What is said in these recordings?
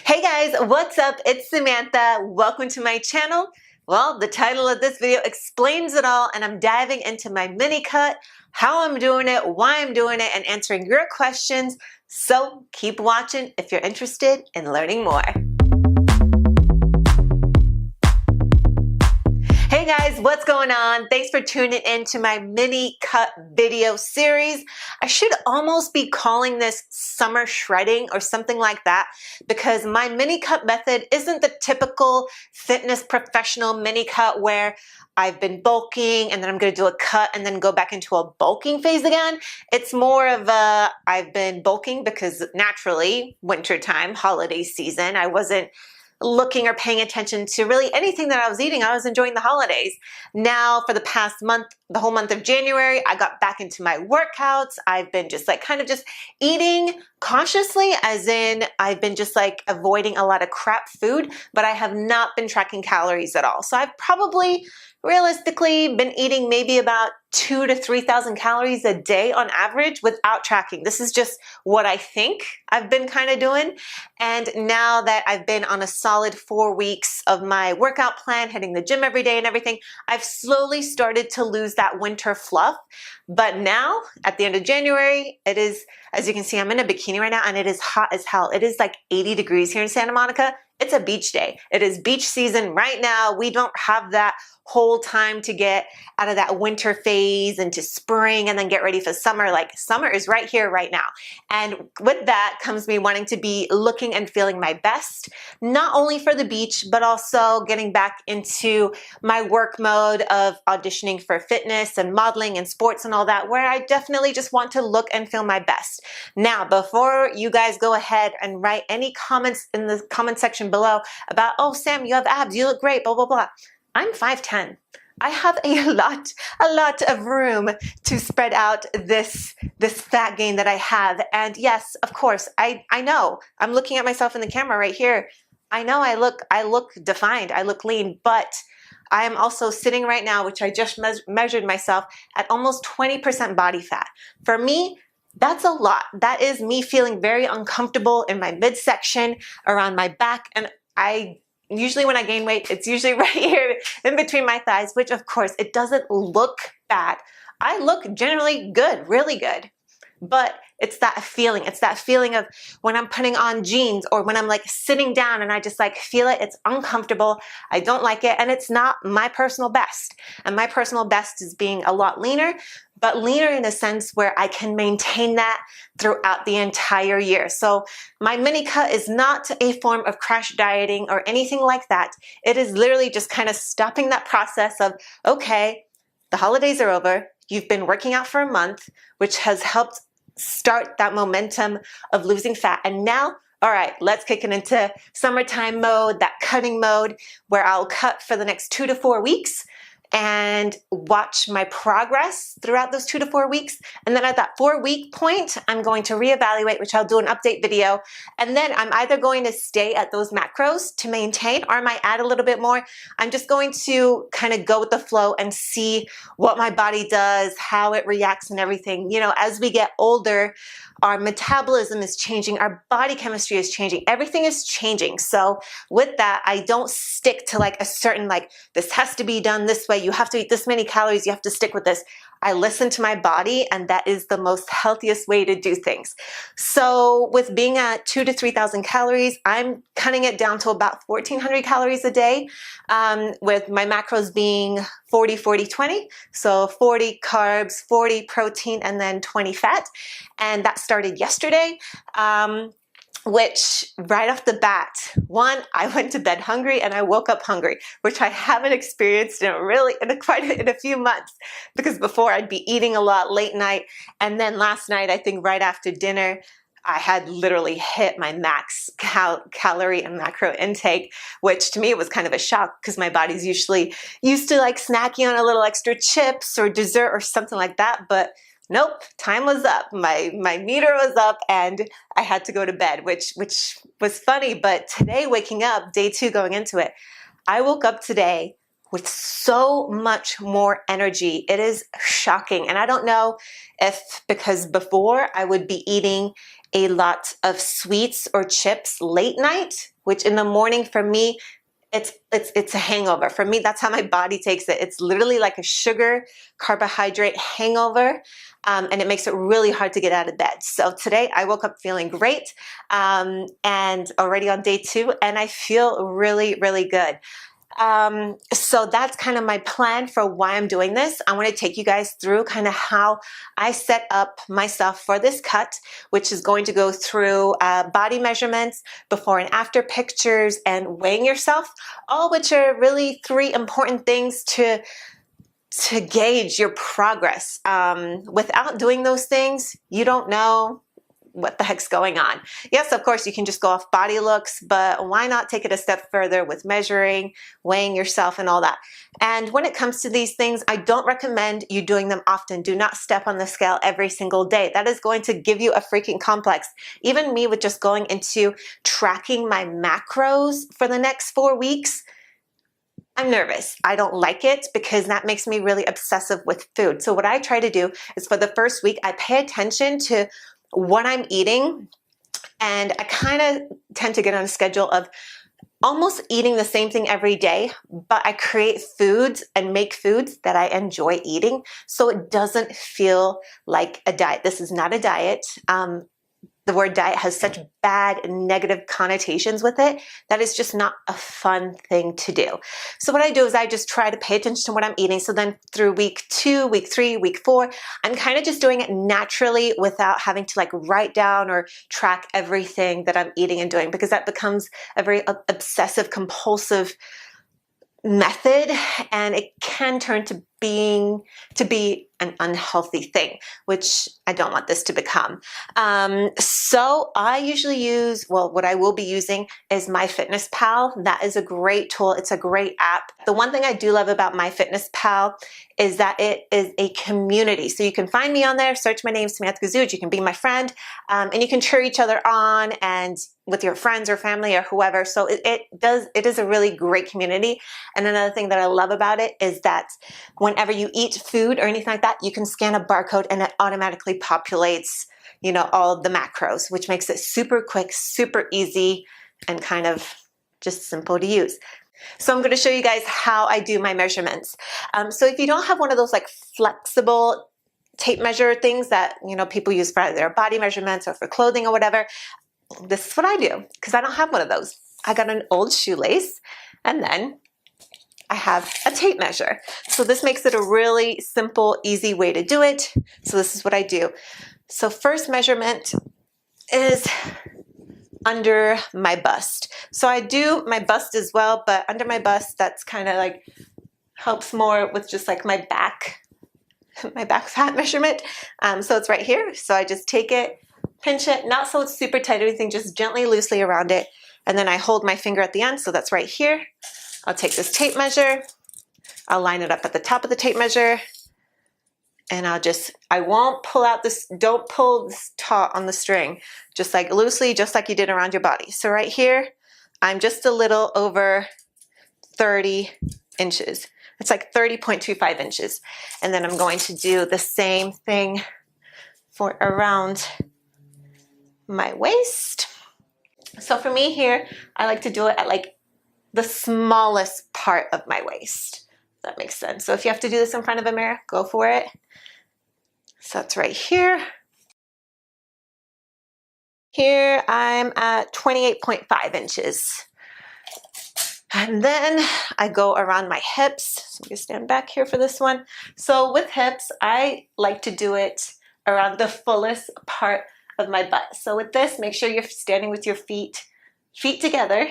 Hey guys, what's up? It's Samantha. Welcome to my channel. Well, the title of this video explains it all, and I'm diving into my mini cut, how I'm doing it, why I'm doing it, and answering your questions. So keep watching if you're interested in learning more. Hey guys, what's going on? Thanks for tuning in to my mini cut video series. I should almost be calling this summer shredding or something like that, because my mini cut method isn't the typical fitness professional mini cut where I've been bulking and then I'm going to do a cut and then go back into a bulking phase again. It's more of a I've been bulking because naturally wintertime, holiday season, I wasn't looking or paying attention to really anything that I was eating. I was enjoying the holidays. Now for the past month, the whole month of January, I got back into my workouts. I've been just like kind of just eating cautiously, as in I've been just like avoiding a lot of crap food, but I have not been tracking calories at all. So I've probably realistically been eating maybe about 2,000 to 3,000 calories a day on average without tracking. This is just what I think I've been kind of doing. And now that I've been on a solid 4 weeks of my workout plan, hitting the gym every day and everything, I've slowly started to lose that winter fluff. But now at the end of January, it is, as you can see, I'm in a bikini right now and it is hot as hell. It is like 80 degrees here in Santa Monica. It's a beach day. It is beach season right now. We don't have that whole time to get out of that winter phase into spring and then get ready for summer. Like summer is right here, right now. And with that comes me wanting to be looking and feeling my best, not only for the beach, but also getting back into my work mode of auditioning for fitness and modeling and sports and all that, where I definitely just want to look and feel my best. Now, before you guys go ahead and write any comments in the comment section below about, oh, Sam, you have abs, you look great, blah, blah, blah. I'm 5'10". I have a lot of room to spread out this fat gain that I have. And yes, of course, I know. I'm looking at myself in the camera right here. I know I look defined, I look lean, but I am also sitting right now, which I just measured myself, at almost 20% body fat. For me, that's a lot. That is me feeling very uncomfortable in my midsection, around my back, and usually when I gain weight, it's usually right here in between my thighs, which of course it doesn't look bad. I look generally good, really good. But it's that feeling. It's that feeling of when I'm putting on jeans or when I'm like sitting down and I just like feel it. It's uncomfortable. I don't like it. And it's not my personal best. And my personal best is being a lot leaner, but leaner in a sense where I can maintain that throughout the entire year. So my mini cut is not a form of crash dieting or anything like that. It is literally just kind of stopping that process of, okay, the holidays are over. You've been working out for a month, which has helped start that momentum of losing fat. And now, all right, let's kick it into summertime mode, that cutting mode, where I'll cut for the next 2 to 4 weeks and watch my progress throughout those 2 to 4 weeks. And then at that 4-week point, I'm going to reevaluate, which I'll do an update video. And then I'm either going to stay at those macros to maintain, or I might add a little bit more. I'm just going to kind of go with the flow and see what my body does, how it reacts and everything. You know, as we get older, our metabolism is changing, our body chemistry is changing, everything is changing. So with that, I don't stick to like a certain, like, this has to be done this way, you have to eat this many calories, you have to stick with this. I listen to my body, and that is the most healthiest way to do things. So with being at 2,000 to 3,000 calories, I'm cutting it down to about 1,400 calories a day, with my macros being 40, 40, 20. So 40 carbs, 40 protein, and then 20 fat. And that started yesterday. Which right off the bat, one, I went to bed hungry and I woke up hungry, which I haven't experienced in a few months, because before I'd be eating a lot late night. And then last night, I think right after dinner, I had literally hit my max calorie and macro intake, which to me was kind of a shock because my body's usually used to like snacking on a little extra chips or dessert or something like that. But nope, time was up. My meter was up and I had to go to bed, which was funny. But today, waking up, day 2 going into it, I woke up today with so much more energy. It is shocking. And I don't know if because before I would be eating a lot of sweets or chips late night, which in the morning for me, it's a hangover. For me, that's how my body takes it. It's literally like a sugar carbohydrate hangover, and it makes it really hard to get out of bed. So today I woke up feeling great, and already on day 2, and I feel really, really good. So that's kind of my plan for why I'm doing this. I want to take you guys through kind of how I set up myself for this cut, which is going to go through body measurements, before and after pictures, and weighing yourself, all which are really 3 important things to gauge your progress. Without doing those things, you don't know what the heck's going on. Yes, of course, you can just go off body looks, but why not take it a step further with measuring, weighing yourself, and all that? And when it comes to these things, I don't recommend you doing them often. Do not step on the scale every single day. That is going to give you a freaking complex. Even me, with just going into tracking my macros for the next 4 weeks, I'm nervous. I don't like it because that makes me really obsessive with food. So what I try to do is, for the first week, I pay attention to what I'm eating, and I kind of tend to get on a schedule of almost eating the same thing every day, but I create foods and make foods that I enjoy eating, so it doesn't feel like a diet. This is not a diet. The word diet has such bad and negative connotations with it that it's just not a fun thing to do. So what I do is I just try to pay attention to what I'm eating. So then through week 2, week 3, week 4, I'm kind of just doing it naturally without having to like write down or track everything that I'm eating and doing, because that becomes a very obsessive compulsive method, and it can turn to be an unhealthy thing, which I don't want this to become. So I usually use, well, what I will be using is MyFitnessPal. That is a great tool. It's a great app. The one thing I do love about MyFitnessPal is that it is a community. So you can find me on there, search my name, Samantha Gazouge. You can be my friend, and you can cheer each other on, and with your friends or family or whoever. So it is a really great community. And another thing that I love about it is that whenever you eat food or anything like that, you can scan a barcode and it automatically populates, you know, all of the macros, which makes it super quick, super easy, and kind of just simple to use. So I'm going to show you guys how I do my measurements. So if you don't have one of those like flexible tape measure things that, you know, people use for their body measurements or for clothing or whatever, this is what I do, because I don't have one of those. I got an old shoelace, and then I have a tape measure. So this makes it a really simple, easy way to do it. So this is what I do. So first measurement is under my bust. So I do my bust as well, but under my bust, that's kind of like helps more with just like my back fat measurement. So it's right here. So I just take it, pinch it, not so it's super tight or anything, just gently, loosely around it. And then I hold my finger at the end. So that's right here. I'll take this tape measure. I'll line it up at the top of the tape measure. And I won't pull out this, don't pull this taut on the string, just like loosely, just like you did around your body. So right here, I'm just a little over 30 inches. It's like 30.25 inches. And then I'm going to do the same thing for around my waist. So for me here, I like to do it at like the smallest part of my waist. If that makes sense. So if you have to do this in front of a mirror, go for it. So it's right here. Here I'm at 28.5 inches. And then I go around my hips. So I'm gonna stand back here for this one. So with hips, I like to do it around the fullest part of my butt. So with this, make sure you're standing with your feet together.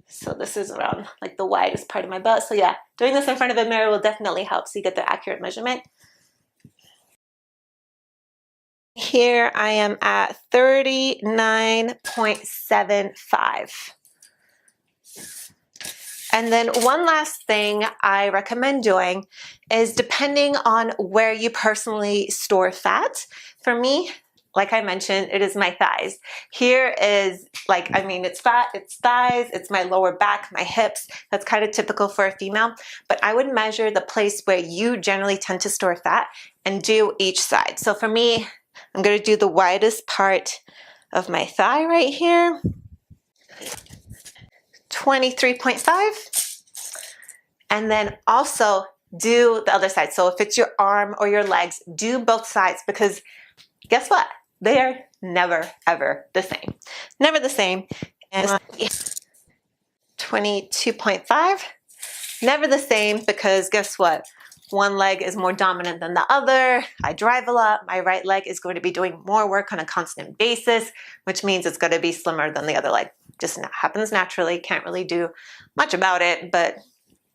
So this is around like the widest part of my butt. So yeah, doing this in front of a mirror will definitely help so you get the accurate measurement. Here I am at 39.75. And then one last thing I recommend doing is, depending on where you personally store fat. For me, like I mentioned, it is my thighs. Here is like, I mean, it's fat, it's thighs, it's my lower back, my hips. That's kind of typical for a female, but I would measure the place where you generally tend to store fat and do each side. So for me, I'm going to do the widest part of my thigh right here, 23.5, and then also do the other side. So if it's your arm or your legs, do both sides, because guess what? They are never, ever the same. Never the same. And 22.5, never the same, because guess what? One leg is more dominant than the other. I drive a lot. My right leg is going to be doing more work on a constant basis, which means it's going to be slimmer than the other leg. Just happens naturally. Can't really do much about it, but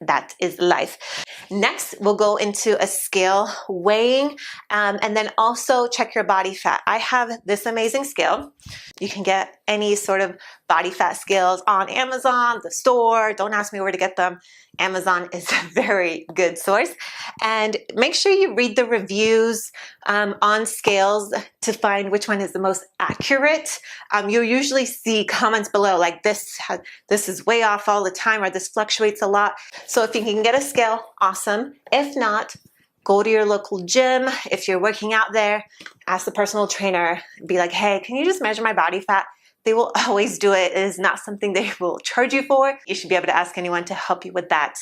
that is life. Next, we'll go into a scale weighing, and then also check your body fat. I have this amazing scale. You can get any sort of body fat scales on Amazon, the store. Don't ask me where to get them. Amazon is a very good source. And make sure you read the reviews on scales to find which one is the most accurate. You'll usually see comments below like this is way off all the time, or this fluctuates a lot. So if you can get a scale, awesome. If not, go to your local gym. If you're working out there, ask the personal trainer, be like, hey, can you just measure my body fat? They will always do it. It is not something they will charge you for. You should be able to ask anyone to help you with that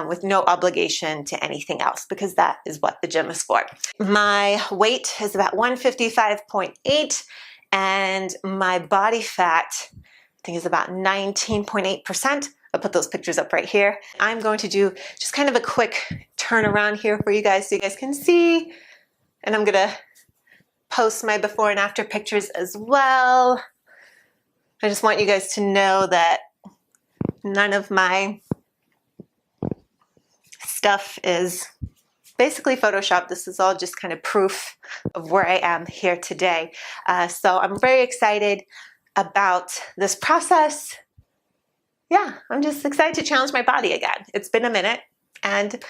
with no obligation to anything else, because that is what the gym is for. My weight is about 155.8, and my body fat, I think, is about 19.8%. I'll put those pictures up right here. I'm going to do just kind of a quick turnaround here for you guys so you guys can see. And I'm gonna post my before and after pictures as well. I just want you guys to know that none of my stuff is basically Photoshopped. This is all just kind of proof of where I am here today. So I'm very excited about this process. Yeah, I'm just excited to challenge my body again. It's been a minute, and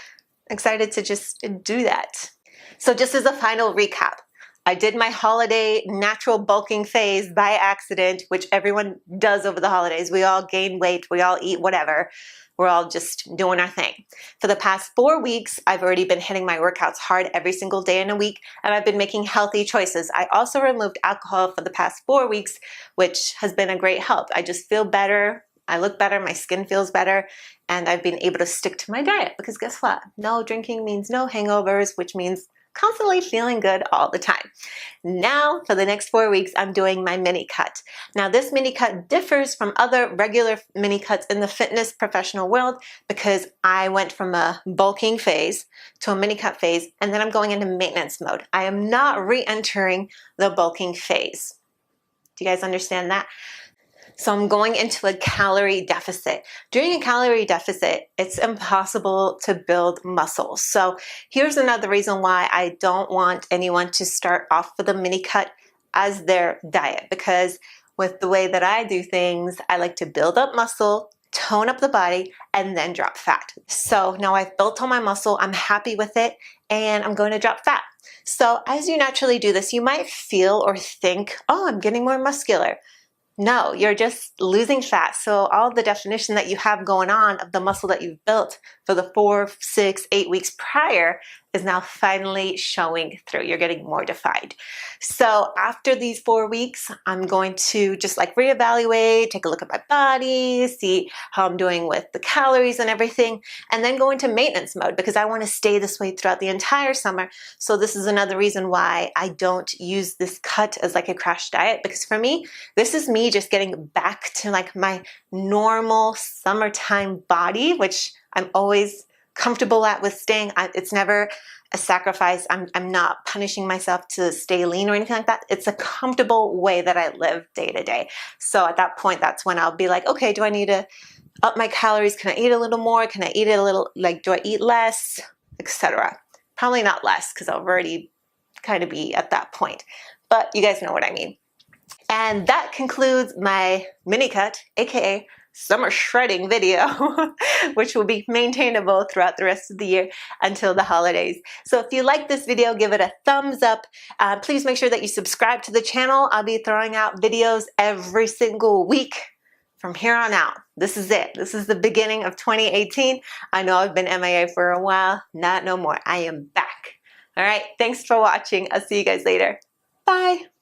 excited to just do that. So just as a final recap, I did my holiday natural bulking phase by accident, which everyone does over the holidays. We all gain weight, we all eat whatever. We're all just doing our thing. For the past 4 weeks, I've already been hitting my workouts hard every single day in a week, and I've been making healthy choices. I also removed alcohol for the past 4 weeks, which has been a great help. I just feel better. I look better, my skin feels better, and I've been able to stick to my diet, because guess what? No drinking means no hangovers, which means constantly feeling good all the time. Now, for the next 4 weeks, I'm doing my mini cut. Now, this mini cut differs from other regular mini cuts in the fitness professional world, because I went from a bulking phase to a mini cut phase, and then I'm going into maintenance mode. I am not re-entering the bulking phase. Do you guys understand that? So I'm going into a calorie deficit. During a calorie deficit, it's impossible to build muscle. So here's another reason why I don't want anyone to start off with a mini cut as their diet, because with the way that I do things, I like to build up muscle, tone up the body, and then drop fat. So now I've built all my muscle, I'm happy with it, and I'm going to drop fat. So as you naturally do this, you might feel or think, oh, I'm getting more muscular. No, you're just losing fat. So all the definition that you have going on of the muscle that you've built for the 4, 6, 8 weeks prior is now finally showing through. You're getting more defined. So after these 4 weeks, I'm going to just like reevaluate, take a look at my body, see how I'm doing with the calories and everything, and then go into maintenance mode, because I want to stay this way throughout the entire summer. So this is another reason why I don't use this cut as like a crash diet, because for me, this is me just getting back to like my normal summertime body, which I'm always comfortable at with staying. It's never a sacrifice. I'm not punishing myself to stay lean or anything like that. It's a comfortable way that I live day to day. So at that point, that's when I'll be like, okay, do I need to up my calories? Can I eat a little more? Can I eat it a little, like, do I eat less, etc.? Probably not less, because I'll already kind of be at that point. But you guys know what I mean. And that concludes my mini cut, aka summer shredding video, which will be maintainable throughout the rest of the year until the holidays. So if you like this video, give it a thumbs up. Please make sure that you subscribe to the channel. I'll be throwing out videos every single week from here on out. This is it. This is the beginning of 2018. I know I've been MIA for a while. Not no more. I am back. All right. Thanks for watching. I'll see you guys later. Bye.